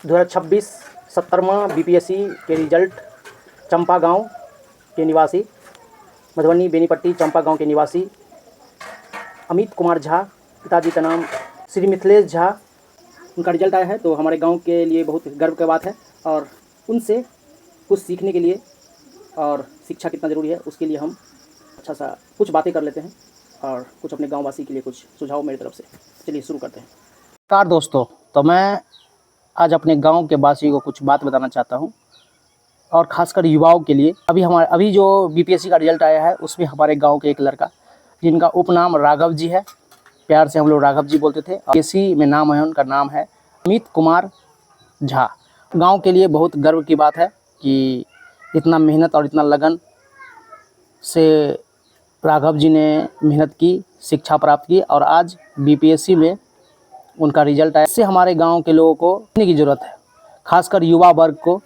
2026 70वां BPSC के result चंपा गांव के निवासी, मधुबनी बेनीपट्टी चंपा गांव के निवासी अमित कुमार झा, पिताजी का नाम श्री मिथिलेश झा, उनका रिजल्ट आया है। तो हमारे गांव के लिए बहुत गर्व की बात है और उनसे कुछ सीखने के लिए और शिक्षा कितना ज़रूरी है उसके लिए हम अच्छा सा कुछ बातें कर लेते हैं और कुछ अपने गांववासी के लिए कुछ सुझाव मेरी तरफ से। चलिए शुरू करते हैं। नमस्कार दोस्तों, तो मैं आज अपने गांव के वासियों को कुछ बात बताना चाहता हूं और ख़ासकर युवाओं के लिए। अभी जो बीपीएससी का रिजल्ट आया है उसमें हमारे गांव के एक लड़का जिनका उपनाम राघव जी है, प्यार से हम लोग राघव जी बोलते थे। बीपीएससी में नाम है, उनका नाम है अमित कुमार झा। गांव के लिए बहुत गर्व की बात है कि इतना मेहनत और इतना लगन से राघव जी ने मेहनत की, शिक्षा प्राप्त की और आज बीपीएससी में उनका रिजल्ट आया। इससे हमारे गांव के लोगों को सीखने की ज़रूरत है, खासकर युवा वर्ग को,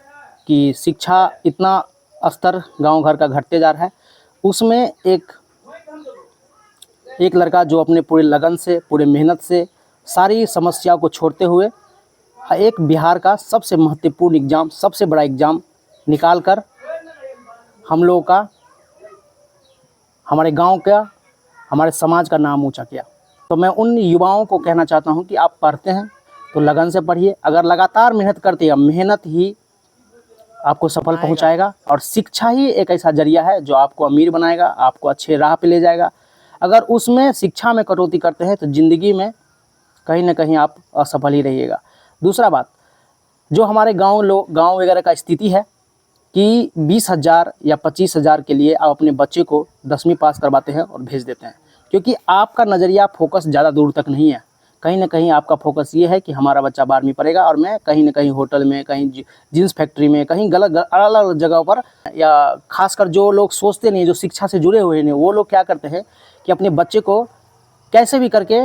कि शिक्षा इतना स्तर गांव घर का घटते जा रहा है। उसमें एक लड़का जो अपने पूरे लगन से, पूरे मेहनत से सारी समस्याओं को छोड़ते हुए एक बिहार का सबसे महत्वपूर्ण एग्ज़ाम, सबसे बड़ा एग्ज़ाम निकाल कर हम लोगों का, हमारे गांव का, हमारे समाज का नाम ऊंचा किया। तो मैं उन युवाओं को कहना चाहता हूं कि आप पढ़ते हैं तो लगन से पढ़िए। अगर लगातार मेहनत करते हैं, मेहनत ही आपको सफल पहुंचाएगा और शिक्षा ही एक ऐसा जरिया है जो आपको अमीर बनाएगा, आपको अच्छे राह पे ले जाएगा। अगर उसमें शिक्षा में कटौती करते हैं तो ज़िंदगी में कहीं ना कहीं आप असफल ही रहिएगा। दूसरा बात, जो हमारे गाँव वगैरह का स्थिति है कि 20,000 या 25,000 के लिए आप अपने बच्चे को 10वीं पास करवाते हैं और भेज देते हैं, क्योंकि आपका नज़रिया, फोकस ज़्यादा दूर तक नहीं है। कहीं ना कहीं आपका फोकस ये है कि हमारा बच्चा 12वीं पढ़ेगा और मैं कहीं ना कहीं होटल में, कहीं जींस फैक्ट्री में, कहीं अलग अलग जगहों पर, या खासकर जो लोग सोचते नहीं, जो शिक्षा से जुड़े हुए नहीं, वो लोग क्या करते हैं कि अपने बच्चे को कैसे भी करके,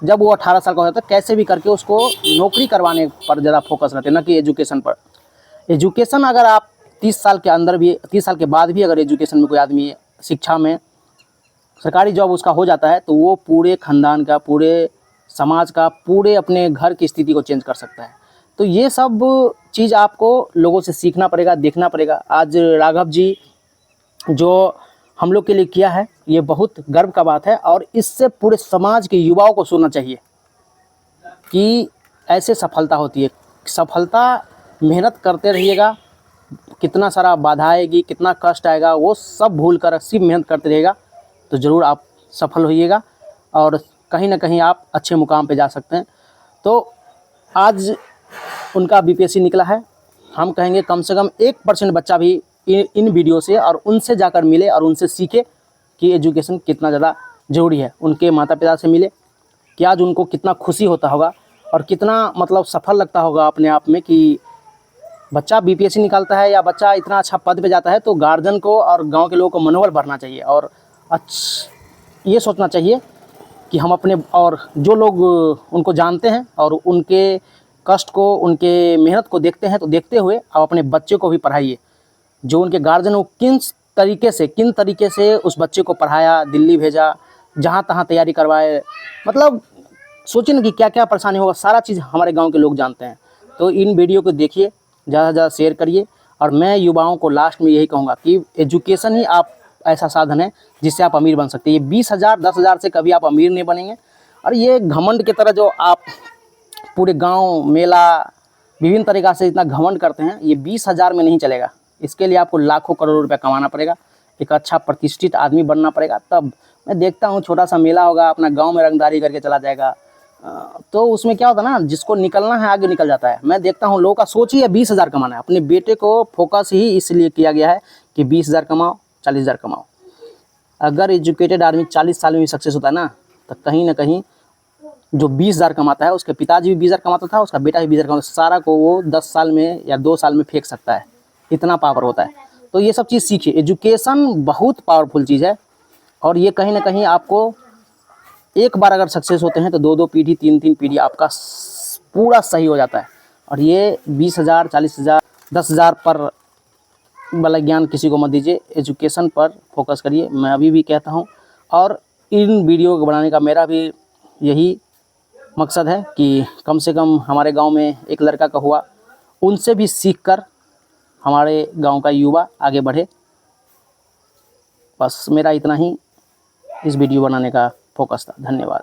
जब वो 18 साल का हो जाता है, कैसे भी करके उसको नौकरी करवाने पर ज़्यादा फोकस रहते हैं, न कि एजुकेशन पर। एजुकेशन अगर आप 30 साल के अंदर भी, 30 साल के बाद भी अगर एजुकेशन में कोई आदमी शिक्षा में सरकारी जॉब उसका हो जाता है तो वो पूरे ख़ानदान का, पूरे समाज का, पूरे अपने घर की स्थिति को चेंज कर सकता है। तो ये सब चीज़ आपको लोगों से सीखना पड़ेगा, देखना पड़ेगा। आज राघव जी जो हम लोग के लिए किया है, ये बहुत गर्व का बात है और इससे पूरे समाज के युवाओं को सुनना चाहिए कि ऐसे सफलता होती है। सफलता मेहनत करते रहिएगा, कितना सारा बाधा आएगी, कितना कष्ट आएगा, वो सब भूल कर सिर्फ मेहनत करते रहिएगा तो ज़रूर आप सफल होइएगा और कहीं ना कहीं आप अच्छे मुकाम पे जा सकते हैं। तो आज उनका बीपीएससी निकला है। हम कहेंगे कम से कम 1% बच्चा भी इन वीडियो से और उनसे जाकर मिले और उनसे सीखे कि एजुकेशन कितना ज़्यादा ज़रूरी है। उनके माता पिता से मिले कि आज उनको कितना खुशी होता होगा और कितना मतलब सफल लगता होगा अपने आप में कि बच्चा बीपीएससी निकालता है या बच्चा इतना अच्छा पद पे जाता है। तो गार्जियन को और गांव के लोगों को मनोबल बढ़ना चाहिए और ये सोचना चाहिए कि हम अपने, और जो लोग उनको जानते हैं और उनके कष्ट को, उनके मेहनत को देखते हैं, तो देखते हुए आप अपने बच्चे को भी पढ़ाइए। जो उनके गार्जियन वो किन तरीके से उस बच्चे को पढ़ाया, दिल्ली भेजा, जहाँ तहाँ तैयारी करवाए, मतलब सोचिए ना कि क्या क्या परेशानी होगा। सारा चीज़ हमारे गाँव के लोग जानते हैं। तो इन वीडियो को देखिए, ज़्यादा से ज़्यादा शेयर करिए। और मैं युवाओं को लास्ट में यही कहूँगा कि एजुकेशन ही आप ऐसा साधन है जिससे आप अमीर बन सकते हैं। ये 20,000 10,000 से कभी आप अमीर नहीं बनेंगे। और ये घमंड की तरह जो आप पूरे गांव, मेला, विभिन्न तरीक़ा से इतना घमंड करते हैं, ये 20,000 में नहीं चलेगा। इसके लिए आपको लाखों करोड़ों रुपया कमाना पड़ेगा, एक अच्छा प्रतिष्ठित आदमी बनना पड़ेगा। तब मैं देखता हूँ छोटा सा मेला होगा, अपना गाँव में रंगदारी करके चला जाएगा, तो उसमें क्या होता है ना, जिसको निकलना है आगे निकल जाता है। मैं देखता हूँ लोगों का सोच ही है 20,000 कमाना है। अपने बेटे को फोकस ही इसलिए किया गया है कि 20,000 कमाओ, 40,000 कमाओ। अगर एजुकेटेड आदमी 40 साल में भी सक्सेस होता है ना, तो कहीं ना कहीं जो 20,000 कमाता है, उसके पिताजी भी 20,000 कमाता था, उसका बेटा भी 20,000 कमाता, सारा को वो 10 साल में या 2 साल में फेंक सकता है, इतना पावर होता है। तो ये सब चीज़ सीखिए। एजुकेशन बहुत पावरफुल चीज़ है और ये कहीं ना कहीं आपको, एक बार अगर सक्सेस होते हैं तो 2-2 पीढ़ी, 3-3 पीढ़ी आपका पूरा सही हो जाता है। और ये 20,000, 40,000, 10,000 पर वाला ज्ञान किसी को मत दीजिए, एजुकेशन पर फोकस करिए। मैं अभी भी कहता हूँ और इन वीडियो को बनाने का मेरा भी यही मकसद है कि कम से कम हमारे गांव में एक लड़का का हुआ, उनसे भी सीखकर हमारे गांव का युवा आगे बढ़े। बस मेरा इतना ही इस वीडियो बनाने का फोकस था। धन्यवाद।